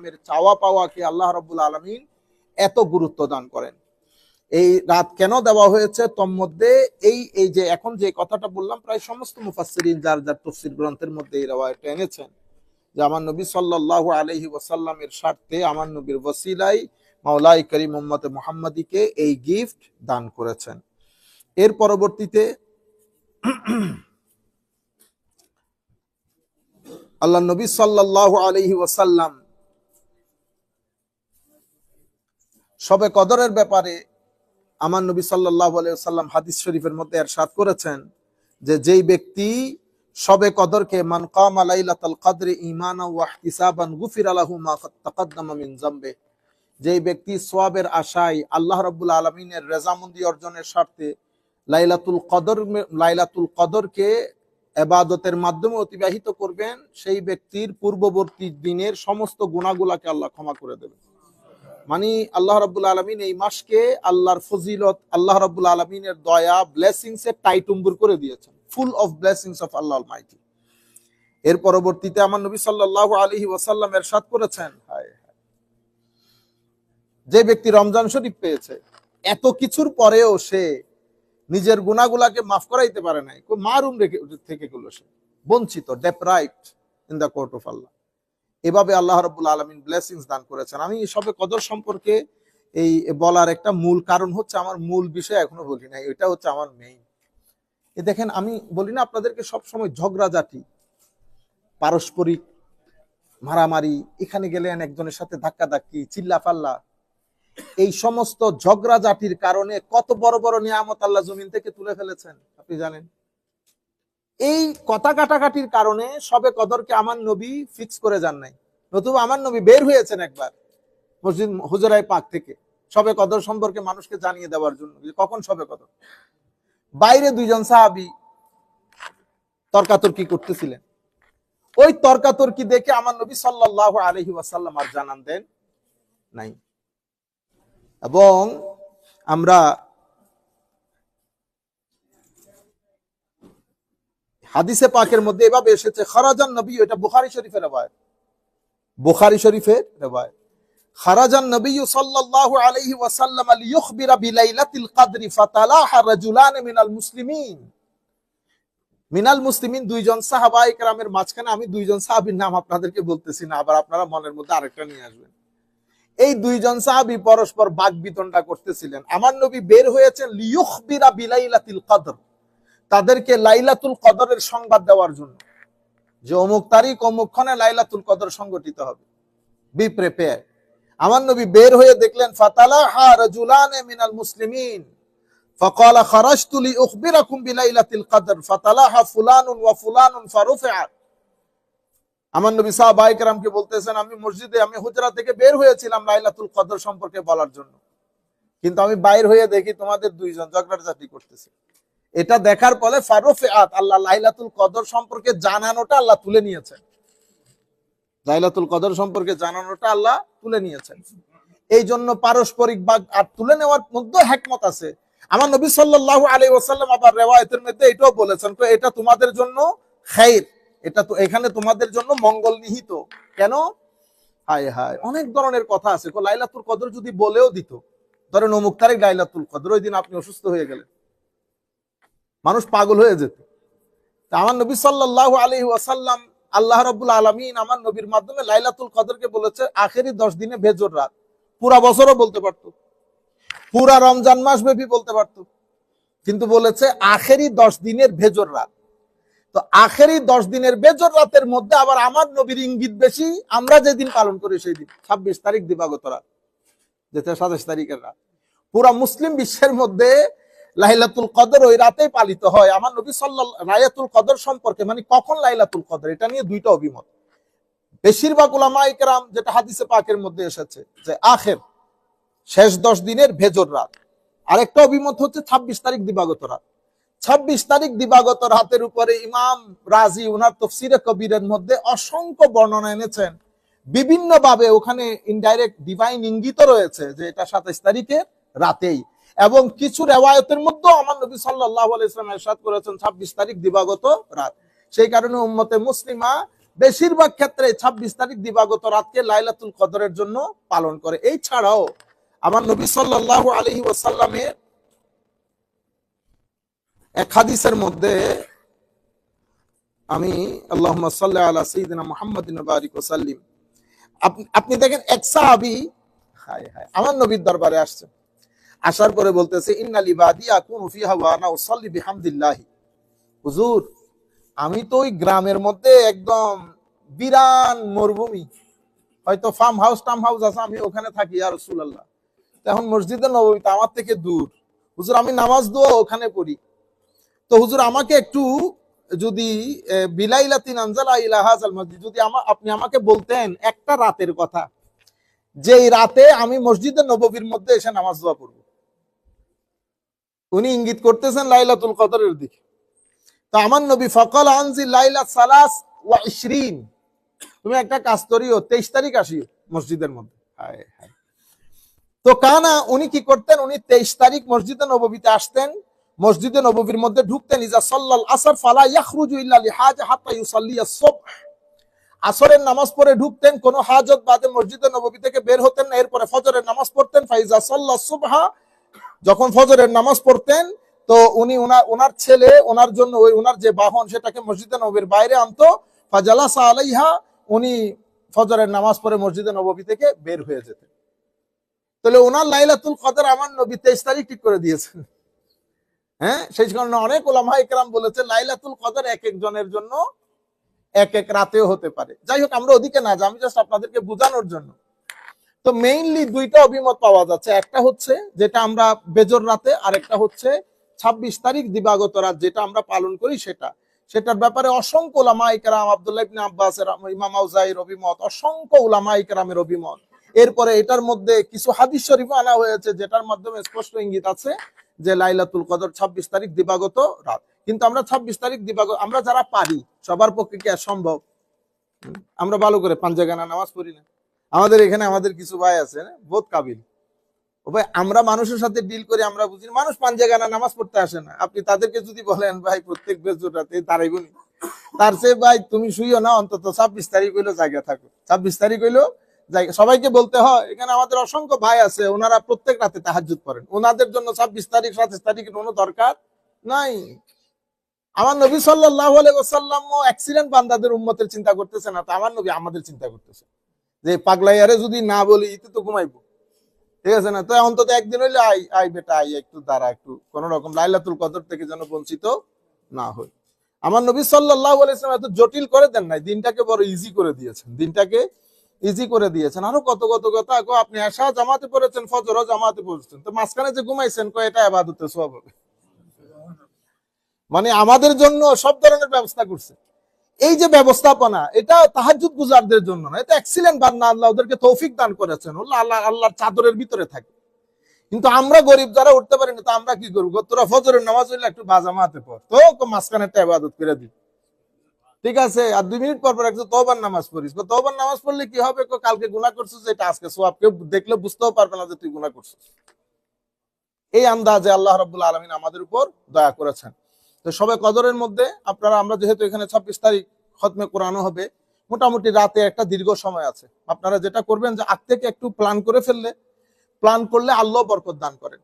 সাল্লামের চাওয়া পাওয়াকে আল্লাহ রাব্বুল আলামিন এত গুরুত্ব দান করেন। এই রাত কেন দেওয়া হয়েছে তন্মধ্যে এই যে এখন যে কথাটা বললাম, প্রায় সমস্ত মুফাসসিরিন যার যার তাফসীর গ্রন্থের মধ্যে এই রিওয়ায়াতটা এনেছেন যে আমার নবী সাল্লাল্লাহু আলাইহি ওয়াসাল্লামের স্বার্থে আমার নবীর ওসিলায় মাওলাই করিম উম্মতে মুহাম্মাদিকে এই গিফট দান করেছেন। এর পরবর্তীতে আল্লাহ নবী সাল্লাল্লাহু আলাইহি ওয়াসাল্লাম শবে কদরের ব্যাপারে আমার নবী সাল্লাল্লাহু আলাইহি ওয়াসাল্লাম হাদিস শরীফের মধ্যে ইরশাদ করেছেন যে যেই ব্যক্তি শবে কদরকে মান কামা লাইলাতুল কদরি ঈমানান ওয়া ইহতিসাবান গুফিরা লাহু মা তাকাদ্দামা মিন যামবে, যেই ব্যক্তি সওয়াবের আশায় আল্লাহ রাব্বুল আলামিনের রেজামন্দি অর্জনের স্বার্থে লাইলাতুল কদরকে ইবাদতের মাধ্যমে অতিবাহিত করবেন, সেই ব্যক্তির পূর্ববর্তী দিনের সমস্ত গুনাহগুলোকে আল্লাহ ক্ষমা করে দেবেন। মানে আল্লাহ রাব্বুল আলামিন এই মাসকে আল্লাহর ফজিলত, আল্লাহ রাব্বুল আলামিনের দয়া, ব্লেসিংস এ টাইটুম্বুর করে দিয়েছেন, full of blessings of Allah Almighty. এর পরবর্তীতে আমার নবী সাল্লাল্লাহু আলাইহি ওয়াসাল্লাম ইরশাদ করেছেন, যে ব্যক্তি রমজান শরীফ পেয়েছে এত কিছুর পরেও সে নিজের গুনাহগুলোকে মাফ করাইতে পারে নাই, মারুম থেকে গেল, সে বঞ্চিত, deprived in the court of আল্লাহ। এভাবে আল্লাহ রাব্বুল আলামিন ব্লেসিংস দান করেছেন। আমি সবে কদর সম্পর্কে এই বলার একটা মূল কারণ হচ্ছে, আমার মূল বিষয় এখনো বলি নাই, এটা হচ্ছে আমার মেইন। দেখেন, আমি বলি না আপনাদেরকে সবসময় ঝগড়াঝাটি, পারস্পরিক মারামারি, এখানে গেলেন একজনের সাথে ধাক্কাধাক্কি, চিল্লাপাল্লা, এই সমস্ত ঝগড়াঝাটির কারণে কত বড় বড় নিয়ামত আল্লাহ জমিন থেকে তুলে ফেলেছেন আপনি জানেন। এই কথা কাটাকাটির কারণে সবে কদরকে আমার নবী ফিক্স করে যান নাই, নতুবা আমার নবী বের হয়েছেন একবার মসজিদ হুজরায়ে পাক থেকে সবে কদর সম্পর্কে মানুষকে জানিয়ে দেওয়ার জন্য। কখন সবে কদর, বাইরে দুইজন সাহাবী তর্কাতর্কি করতেছিলেন, ওই তর্কাতর্কি দেখে আমার নবী সাল্লাল্লাহু আলাইহি ওয়াসাল্লাম আর জানান দেন নাই। এবং আমরা হাদিসে পাকের মধ্যে এভাবে এসেছে, খারাজান নবী, এটা বুখারী শরীফের রিওয়ায়াত, বুখারী শরীফের রিওয়ায়াত, খারাজান নবী সাল্লাল্লাহু আলাইহি ওয়াসাল্লাম লিইখবিরা বিলাইলাতিল কদরি ফাতালাহা রাজুলান মিনাল মুসলিমিন, দুইজন সাহাবায়ে কেরামের মাঝখানে আমি দুইজন সাহাবীর নাম আপনাদেরকে বলতেছি না, আবার আপনারা মনের মধ্যে আরেকটা নিয়ে আসবেন। এই দুইজন সাহাবী পরস্পর বাকবিতণ্ডা করতেছিলেন। আমার নবী বের হয়েছেন লিইখবিরা বিলাইলাতিল কদর, তাদেরকে লাইলাতুল কদরের সংবাদ দেওয়ার জন্য, যে অমুক তারিখ অমুক ক্ষণে লাইলাতুল কদর সংগঠিত হবে, বি প্রিপেয়ার। আমার নবী বের হয়ে দেখলেন ফাতালাহা রাজুলান মিনাল মুসলিমিন ফাকালা খারাজতু লিউখবিরাকুম বিলাইলাতিল কদর ফাতালাহা ফুলানুন ওয়া ফুলানুন ফারুফিআ। আমার নবী সাহাবায়ে কেরামকে বলতেছেন, আমি মসজিদে, আমি হুজরা থেকে বের হয়েছিলাম লাইলাতুল কদর সম্পর্কে বলার জন্য, কিন্তু আমি বাইর হয়ে দেখি তোমাদের দুইজন ঝগড়াঝাটি করতেছে। এটা দেখার ফলে ফারুফিআত, আল্লাহ লাইলাতুল কদর সম্পর্কে জানানোটা আল্লাহ তুলে নিয়েছেন, লাইলাতুল কদর সম্পর্কে জানানোটা আল্লাহ তুলে নিয়েছেন। এই জন্য পারস্পরিক বাগ আর তুলে নেওয়ার মধ্যে হিকমত আছে। আমার নবী সাল্লাল্লাহু আলাইহি ওয়াসাল্লাম আবার রিওয়ায়াতের মধ্যে এটাও বলেছেন, তো এটা তোমাদের জন্য খাইর, এটা তো এখানে তোমাদের জন্য মঙ্গল নিহিত। কেন? হায় হায়, অনেক ধরনের কথা আছে। লাইলাতুল কদর যদি বলেও দিত, ধরেন অমুক তারিখ লাইলাতুল কদর, ওই দিন আপনি অসুস্থ হয়ে গেলেন, মানুষ পাগল হয়ে যেত। তা আমার নবী সাল্লাল্লাহু আলাইহি ওয়াসাল্লাম, আল্লাহ রাব্বুল আলামিন আমার নবীর মাধ্যমে লাইলাতুল কদরকে বলেছে আখেরি 10 দিনে বেজর রাত। পুরা বছরও বলতে পারতো, পুরা রমজান মাস ব্যাপী বলতে পারতো, কিন্তু বলেছে আখেরি 10 দিনের বেজর রাত। তো আখেরি 10 দিনের বেজর রাতের মধ্যে আবার আমার নবীর ইঙ্গিত বেশি, আমরা যেদিন পালন করি সেই দিন 26 তারিখ দিবাগত রাত, যেটা 27 তারিখের রাত। পুরা মুসলিম বিশ্বের মধ্যে লাইলাতুল কদর ওই রাতেই পালিত হয়। আমার নবী সাল্লাল্লাহু লাইলাতুল কদর সম্পর্কে, মানে কখন লাইলাতুল কদর, এটা নিয়ে দুইটা অভিমত। বেশিরভাগ উলামায়ে কেরাম, যেটা হাদিসে পাকের মধ্যে এসেছে, যে আখের শেষ 10 দিনের ভেজর রাত। আরেকটা অভিমত হচ্ছে 26 তারিখ দিবাগত রাত। 26 তারিখ দিবাগত রাতের উপরে ইমাম রাজি উনার তাফসীরে কবিরের মধ্যে অসংখ্য বর্ণনা এনেছেন, বিভিন্ন ভাবে ওখানে ইনডাইরেক্ট ডিভাইন ইঙ্গিত রয়েছে যে এটা 27 তারিখের রাতেই। এবং কিছু রিওয়ায়াতের মধ্যে আমার নবী সাল্লাল্লাহু আলাইহি ওয়াসাল্লাম ইরশাদ করেছেন 26 তারিখ দিবাগত রাত। সেই কারণে উম্মতে মুসলিমা বেশিরভাগ ক্ষেত্রে 26 তারিখ দিবাগত রাতকে লাইলাতুল কদরের জন্য পালন করে। এই ছাড়াও আমার নবী সাল্লাল্লাহু আলাইহি ওয়াসাল্লামের এক হাদিসের মধ্যে, আমি আল্লাহুম্মা সাল্লি আলা সাইয়্যিদিনা মুহাম্মাদিন ওয়া বারিক ওয়া সাল্লিম, আপনি দেখেন এক সাহাবী আমার নবীর দরবারে আসছে, আসার পরে বলতেছে ইন্না লিবাদি আকুনু ফিহা ওয়া আনা উসাল্লি বিহামদিল্লাহ। হুজুর, আমি তো ওই গ্রামের মধ্যে একদম বিরান মরুভূমি, হয়তো ফার্ম হাউস টার্ম হাউস আছে, আমি ওখানে থাকি ইয়া রাসূলুল্লাহ। এখন মসজিদে নববীতে আমার থেকে দূর, হুজুর আমি নামাজ দোয়া ওখানে পড়ি, তো হুজুর আমাকে একটু যদি বিলাইলাতিন আনজালা ইলা হাযাল মসজিদ, যদি আপনি আমাকে বলতেন একটা রাতের কথা, যেই রাতে আমি মসজিদে নববীর মধ্যে এসে নামাজ দোয়া পড়ব। উনি ইঙ্গিত করতেছেন লাইলাতুল কদরের দিকে। তো আমার নবী ফাকাল আনজিল লাইলা সালাস ওয়া 20, তুমি একটা কাজ করিও 23 তারিখ আসিও মসজিদের মধ্যে। তো কানা উনি কি করতেন, উনি 23 তারিখ মসজিদে নববীতে আসতেন, মসজিদে নববীর মধ্যে ঢুকতেন, ইজা সাল্লাল আসর ফালা ইয়াখরুজু ইল্লা লিহাজা হাত্তা ইউসাল্লি আস-সুবহ, আসরের নামাজ পড়ে ঢুকতেন, কোন হাজত বাদে মসজিদে নববী থেকে বের হতেন না। এরপরে ফজরের নামাজ পড়তেন, ফাইজা সাল্লাস সুবহা, যখন ফজরের নামাজ পড়তেন তো উনি ওনার ছেলে ওনার জন্য ওই ওনার যে বাহন সেটাকে মসজিদে নববীর বাইরে আনতো, ফাজালাসা আলাইহা, উনি ফজরের নামাজ পড়ে মসজিদে নববী থেকে বের হয়ে যেতেন। তাহলে ওনার লাইলাতুল কদর আমার নবী 23 তারিখ ঠিক করে দিয়েছেন। হ্যাঁ, সেই কারণে অনেক উলামা ইকরাম বলেছে লাইলাতুল কদর এক একজনের জন্য এক এক রাতেও হতে পারে। যাই হোক, আমরা ওদিকে না যাই, আমি জাস্ট আপনাদেরকে বোঝানোর জন্য। তো মেইনলি দুইটা অভিমত পাওয়া যাচ্ছে, একটা হচ্ছে যেটা আমরা বেজর রাতে, আর একটা হচ্ছে 26 তারিখ দিবাগত রাত যেটা আমরা পালন করি সেটার ব্যাপারে অসংখ্য উলামা ইকরাম, আব্দুল্লাহ ইবনে আব্বাসের, ইমাম আউজাইর অভিমত, অসংখ্য উলামা ইকরামের অভিমত। এরপরে এটার মধ্যে কিছু হাদিস শরীফ আনা হয়েছে যেটার মাধ্যমে স্পষ্ট ইঙ্গিত আছে যে লাইলাতুল কদর 26 তারিখ দিবাগত রাত। কিন্তু আমরা 26 তারিখ দিবাগত, আমরা যারা পারি, সবার পক্ষে কি সম্ভব? আমরা ভালো করে পাঞ্জাগানা নামাজ পড়ি না। আমাদের এখানে আমাদের কিছু ভাই আছে বহুত কাবিল, ও ভাই আমরা মানুষের সাথে ডিল করি, আমরা বুঝি মানুষ পাঞ্জাগানা নামাজ পড়তে আসে না। আপনি তাদেরকে যদি বলেন ভাই প্রত্যেক বেজরাতে দাঁড়াইবনি, তার চেয়ে ভাই তুমি শুইও না, অন্তত 26 তারিখ হইলো জায়গা থাকো, 26 তারিখ হইলো জায়গা। সবাইকে বলতে হয়, এখানে আমাদের অসংখ্য ভাই আছে, ওনারা প্রত্যেক রাতে তাহাজ্জুদ করেন, ওনাদের জন্য 26 তারিখ 27 তারিখের কোনো দরকার নাই। আমার নবী সাল্লাল্লাহু আলাইহি ওয়াসাল্লাম অ্যাক্সিডেন্ট বান্দাদের উম্মতের চিন্তা করতেছে না, তো আমার নবী আমাদের চিন্তা করতেছে যে পাগলাইয়ারে যদি না বলি ইতে তো ঘুমাইবো, ঠিক আছে না? তো অন্তত একদিন হইলে আই বেটা আই, একটু দাঁড়া, একটু কোন রকম লাইলাতুল কদর থেকে যেন বঞ্চিত না হই। আমার নবী সাল্লাল্লাহু আলাইহি ওয়াসাল্লাম এত জটিল করে দেন নাই, দিনটাকে বড় ইজি করে দিয়েছেন, দিনটাকে ইজি করে দিয়েছেন। আরো কত কত কথা, আপনি এশা জামাতে পড়েছেন, ফজরও জামাতে পড়েছেন, তো মাঝখানে যে ঘুমাইছেন এটা ইবাদতের সওয়াব হবে। মানে আমাদের জন্য সব ধরনের ব্যবস্থা করছে। এই যে ব্যবস্থাপনা, এটা তাহাজ্জুদ গুজারদের জন্য না, এটা এক্সিলেন্ট বান্দা, আল্লাহ ওদেরকে তৌফিক দান করেছেন, আল্লাহর চাদরের ভিতরে থাকে। কিন্তু আমরা গরিব যারা উঠতে পারি না, তো আমরা কি করবো? তোরা ফজরের নামাজ হইলে একটু বাজামাতে পড়, তো মাঝখানে একটা ইবাদত করে দিই, ঠিক আছে, আর 2 মিনিট পর পর একটু তওবার নামাজ পড়িস। তওবার নামাজ পড়লে কি হবে? কালকে গুনাহ করছিস, এটা আজকে সওয়াব, কেউ দেখলে বুঝতেও পারবে না যে তুই গুনাহ করছিস। এই আন্দাজে আল্লাহ রাব্বুল আলামিন আমাদের উপর দয়া করেছেন। তো সবে কদরের মধ্যে আমরা যেহেতু এখানে 26 তারিখ খতমে কোরআনও হবে, মোটামুটি রাতে একটা দীর্ঘ সময় আছে। আপনারা যেটা করবেন যে আগ থেকে একটু প্ল্যান করে ফেললে, প্ল্যান করলে আল্লাহ বরকত দান করেন।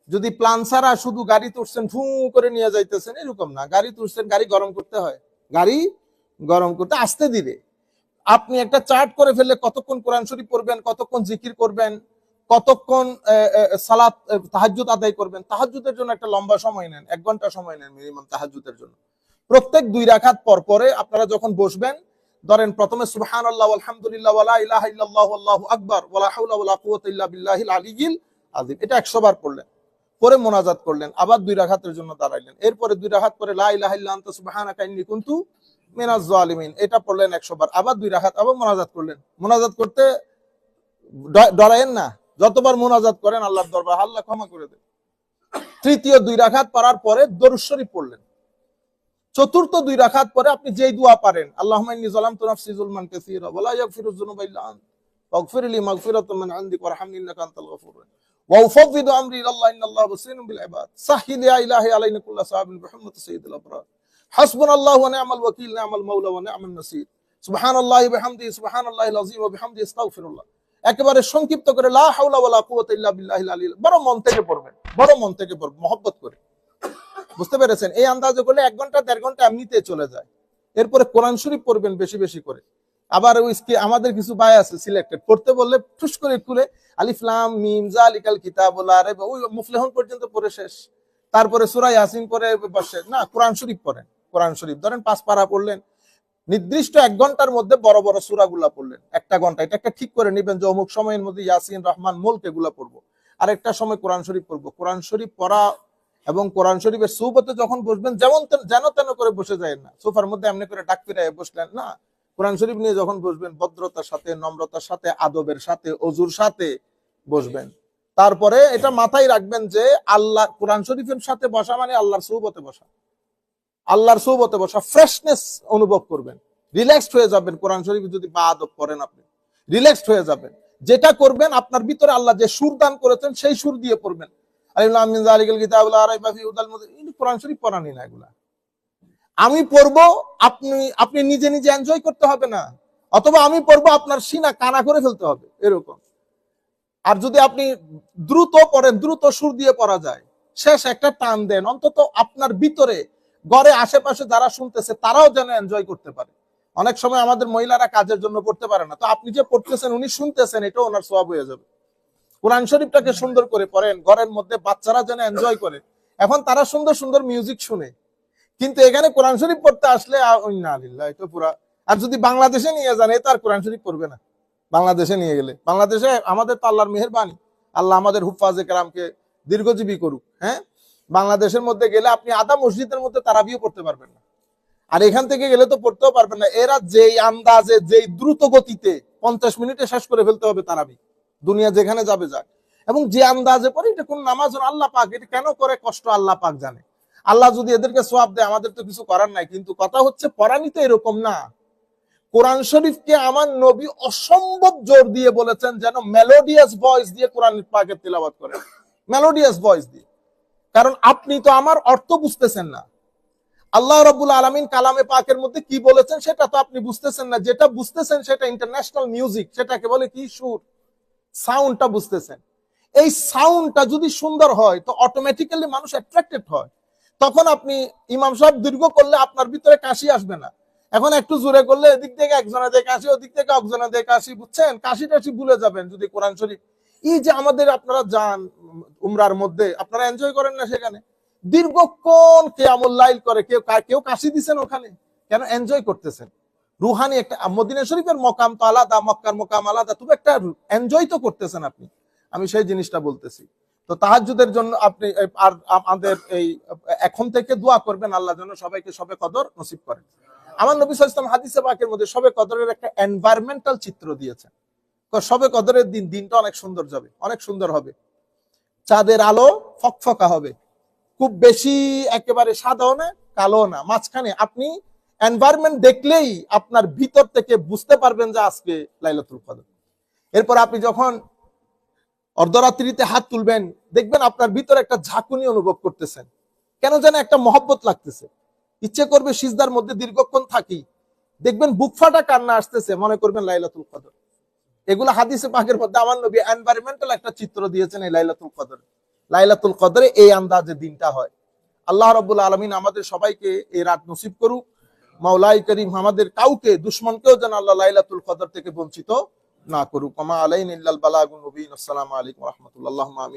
যদি প্ল্যান ছাড়া শুধু গাড়ি তুলছেন, ফু করে নিয়ে যাইতেছেন, এরকম না। গাড়ি তুলছেন, গাড়ি গরম করতে হয়, গাড়ি গরম করতে আস্তে ধীরে। আপনি একটা চার্ট করে ফেললে কতক্ষণ কোরআন শরীফ পড়বেন, কতক্ষণ জিকির করবেন, কতক্ষণ সালাত তাহাজ্জুদ আদায় করবেন। তাহাজ্জুদের জন্য একটা লম্বা সময় নেন, 1 ঘন্টা সময় নেন মিনিমাম তাহাজ্জুদের জন্য। প্রত্যেক 2 রাকাত পর পরে আপনারা যখন বসবেন, ধরেন প্রথমে সুবহানাল্লাহ আলহামদুলিল্লাহ ওয়ালা ইলাহা ইল্লাল্লাহু আল্লাহু আকবার ওয়ালা হাওলা ওয়ালা কুওয়াতা ইল্লা বিল্লাহিল আলিয়্যিল আযীম, এটা 100 বার পড়লেন, পরে মোনাজাত করলেন, আবার 2 রাকাতের জন্য দাঁড়াইলেন, এরপরে 2 রাকাত পরে লা ইলাহা ইল্লা আনতা সুবহানাকা ইন্নী কুনতু মিনাজ জালিমিন, এটা পড়লেন 100 বার, আবার 2 রাকাত, আবার মোনাজাত করলেন। মোনাজাত করতে ডরায়েন না, যতবার মোনাজাত করেন আল্লাহর দরবারে আল্লাহ ক্ষমা করে দেন। তৃতীয় 2 রাকাত পড়ার পরে দরুদ শরীফ পড়লেন। চতুর্থ 2 রাকাত পরে আপনি যেই দোয়া পারেন, আল্লাহুম্মা ইন্নী যালামতু নাফসি যুলমান কাসীরা ওয়া লা ইয়াগফিরুয যুনুবা ইল্লা আনতা ফাগফিরলি মাগফিরাতাম মিন ইনদিক ওয়ারহামনি ইন্নাকা আনতাল গফুরুর রাহিম ওয়া উফাউযিদু আমরি ইলাল্লাহ ইন্নাল্লাহা বাসীরুম বিল ইবাদ সাহহিল ইয়া ইলাহি আলাইনা কুল্লা সাবিল বিহুরমাতি সাইয়্যিদিল আবরার হাসবুনাল্লাহু ওয়া নি'মাল ওয়াকিল নি'মাল মাওলা ওয়া নি'মান নাসীর সুবহানাল্লাহি ওয়া বিহামদিহি সুবহানাল্লাহিল আযীম ওয়া বিহামদিহি আস্তাগফিরুল্লাহ, একেবারে সংক্ষিপ্ত করে লা হাওলা ওয়ালা কুওয়াতা ইল্লা বিল্লাহিল আলিয়্যিল, বড় মন থেকে পড়বেন, বড় মন থেকে পড়বেন, মহব্বত করে। বুঝতে পেরেছেন? এই আন্দাজে করলে 1 ঘন্টা 1.5 ঘন্টা এমনিতে চলে যায়। এরপরে কোরআন শরীফ পড়বেন বেশি বেশি করে। আবার ওই আমাদের কিছু ভাই আছে সিলেক্টেড, পড়তে বললে ঠুস করে খুলে আলিফ লাম মিম যালিকাল কিতাবুল লা রাইবা, ওই মুফলিহুন পর্যন্ত পড়ে শেষ। তারপরে সূরা ইয়াসিন পড়ে বসে না, কোরআন শরীফ পড়েন। কোরআন শরীফ ধরেন 5 পারা পড়লেন, নির্দিষ্ট 1 ঘন্টার মধ্যে বড় বড় সূরাগুলা পড়লেন। 1টা ঘন্টা, এটা একটা ঠিক করে নেবেন যে অমুক সময়ের মধ্যে ইয়াসিন, রহমান, মুলক এগুলা পড়বো, আর একটা সময় কোরআন শরীফ পড়বো। কোরআন শরীফ পড়া এবং কোরআন শরীফের সুবতে যখন বসবেন, যেন তেন করে বসে যায় না, সোফার মধ্যে এমনি করে ডাক ফিরায় বসলেন না। কোরআন শরীফ নিয়ে যখন বসবেন, ভদ্রতার সাথে, নম্রতার সাথে, আদবের সাথে, অজুর সাথে বসবেন। তারপরে এটা মাথায় রাখবেন যে আল্লাহ কোরআন শরীফের সাথে বসা মানে আল্লাহর সুবতে বসা, আল্লাহর সুবতে বসা, ফ্রেশনেস অনুভব করবেন, রিল্যাক্সড হয়ে যাবেন। কোরআন শরীফ যদি বা আদব পড়েন, আপনি রিল্যাক্সড হয়ে যাবেন। যেটা করবেন, আপনার ভিতরে আল্লাহ যে সুর দান করেছেন সেই সুর দিয়ে পড়বেন। কোরআন শরীফ পড়ানি না, এগুলা আমি পড়বো, আপনি নিজে নিজে এনজয় করতে হবে না, অথবা আমি পড়বো আপনার সিনা কানা করে ফেলতে হবে, এরকম। আর যদি আপনি দ্রুত পড়েন, দ্রুত সুর দিয়ে পড়া যায়, শেষ একটা টান দেন, অন্তত আপনার ভিতরে ঘরে আশেপাশে যারা শুনতেছে তারাও যেন এনজয় করতে পারে। অনেক সময় আমাদের মহিলারা কাজের জন্য পড়তে পারে না, তো আপনি যে পড়তেছেন উনি শুনতেছেন, এটাও ওনার সওয়াব হয়ে যাবে। কোরআন শরীফটাকে সুন্দর করে পড়েন, ঘরের মধ্যে বাচ্চারা যেন এনজয় করে। এখন তারা সুন্দর সুন্দর মিউজিক শুনে, কিন্তু এখানে কোরআন শরীফ পড়তে আসলে এটা পুরা। আর যদি বাংলাদেশে নিয়ে যান, এ তো আর কোরআন শরীফ পড়বে না। বাংলাদেশে নিয়ে গেলে, বাংলাদেশে আমাদের তো আল্লাহর মেহেরবানি, আল্লাহ আমাদের হুফাজে কেরামকে দীর্ঘজীবী করুক। হ্যাঁ, বাংলাদেশের মধ্যে গেলে আপনি আধা মসজিদের মধ্যে তারাবিও পড়তে পারবেন না, আর এখান থেকে গেলে তো পড়তেও পারবেন না। এরা যেই আন্দাজে, যেই দ্রুত গতিতে 50 মিনিটে শেষ করে ফেলতে হবে তারাবি, দুনিয়া যেখানে যাবে যাক। এবং যে আন্দাজে পড়ে, এটা কোন নামাজ, আল্লাহ পাক এটা কেন করে কষ্ট আল্লাহ পাক জানে। আল্লাহ যদি এদেরকে সওয়াব দেয়, আমাদের তো কিছু করার নাই। কিন্তু কথা হচ্ছে পড়ানি তো এরকম না। কোরআন শরীফকে আমার নবী অসম্ভব জোর দিয়ে বলেছেন যেন মেলোডিয়াস ভয়েস দিয়ে কোরআন পাকের তিলাওয়াত করেন, মেলোডিয়াস ভয়েস দিয়ে। কারণ আপনি তো আমার অর্থ বুঝতেছেন না, আল্লাহ রাব্বুল আলামিন কালামে পাকের মধ্যে কি বলেছেন সেটা তো আপনি বুঝতেছেন না। যেটা বুঝতেছেন সেটা ইন্টারন্যাশনাল মিউজিক, সেটাকে বলে কি সুর, সাউন্ডটা বুঝতেছেন। এই সাউন্ডটা যদি সুন্দর হয় তো অটোমেটিক্যালি মানুষ অ্যাট্রাক্টেড হয়। তখন আপনি ইমাম সাহেব দীর্ঘ করলে আপনার ভিতরে কাশি আসবে না। এখন একটু জোরে করলে এদিক থেকে একজনে দেয় কাশি, ওদিক থেকে একজনে দেয় কাশি, বুঝছেন? কাশি টাশি ভুলে যাবেন যদি কোরআন শরীফ। এই যে আমাদের আপনারা যান উমরার মধ্যে, আপনারা এনজয় করেন না সেখানে? দীর্ঘক্ষণ কিয়ামুল লাইল করে, কেউ কাশি দিচ্ছেন ওখানে, কেন? এনজয় করতেছেন। রুহানি একটা মদিনা শরীফের মকাম তো আলাদা, মক্কার মকাম আলাদা, তবে একটা এনজয় তো করতেছেন আপনি। আমি সেই জিনিসটা বলতেছি। তো তাহাজ্জুদের জন্য আপনি আর আমাদের এই এখন থেকে দোয়া করবেন, আল্লাহ যেন সবাইকে শবে কদর নসিব করেন। আমার নবী সাল্লাল্লাহু আলাইহি ওয়াসাল্লাম হাদিসে পাকের মধ্যে শবে কদরের একটা এনভায়রনমেন্টাল চিত্র দিয়েছেন। শবে কদরের দিনটা অনেক সুন্দর যাবে, অনেক সুন্দর হবে। চাঁদের আলো ফকফকা হবে, খুব বেশি একেবারে সাদাও না কালো না, মাঝখানে। আপনি এনভায়রনমেন্ট দেখলেই আপনার ভিতর থেকে বুঝতে পারবেন যে আজকে লাইলাতুল কদর। এরপর আপনি যখন অর্ধরাত্রিতে হাত তুলবেন, দেখবেন আপনার ভিতরে একটা ঝাঁকুনি অনুভব করতেছেন, কেন যেন একটা মহব্বত লাগতেছে, ইচ্ছে করবে সিজদার মধ্যে দীর্ঘক্ষণ থাকি। দেখবেন বুক ফাটা কান্না আসতেছে, মনে করবেন লাইলাতুল কদর। এগুলো হাদিসে পাকের মধ্যে আমার নবী এনভায়রনমেন্টাল একটা চিত্র দিয়েছেন এই লাইলাতুল কদর। লাইলাতুল কদরে এই আন্দাজে দিনটা হয়। আল্লাহ রাব্বুল আলামিন আমাদের সবাইকে এই রাত নসিব করুক। মাওলাই করিম আমাদের কাউকে, দুশমনকেও যেন আল্লাহ লাইলাতুল কদর থেকে বঞ্চিত না করুক। ওমা আলাইনা ইল্লাল বালাগুল মুবিন। আসসালামু আলাইকুম ওয়া রাহমাতুল্লাহি ওয়া বারাকাতুহু।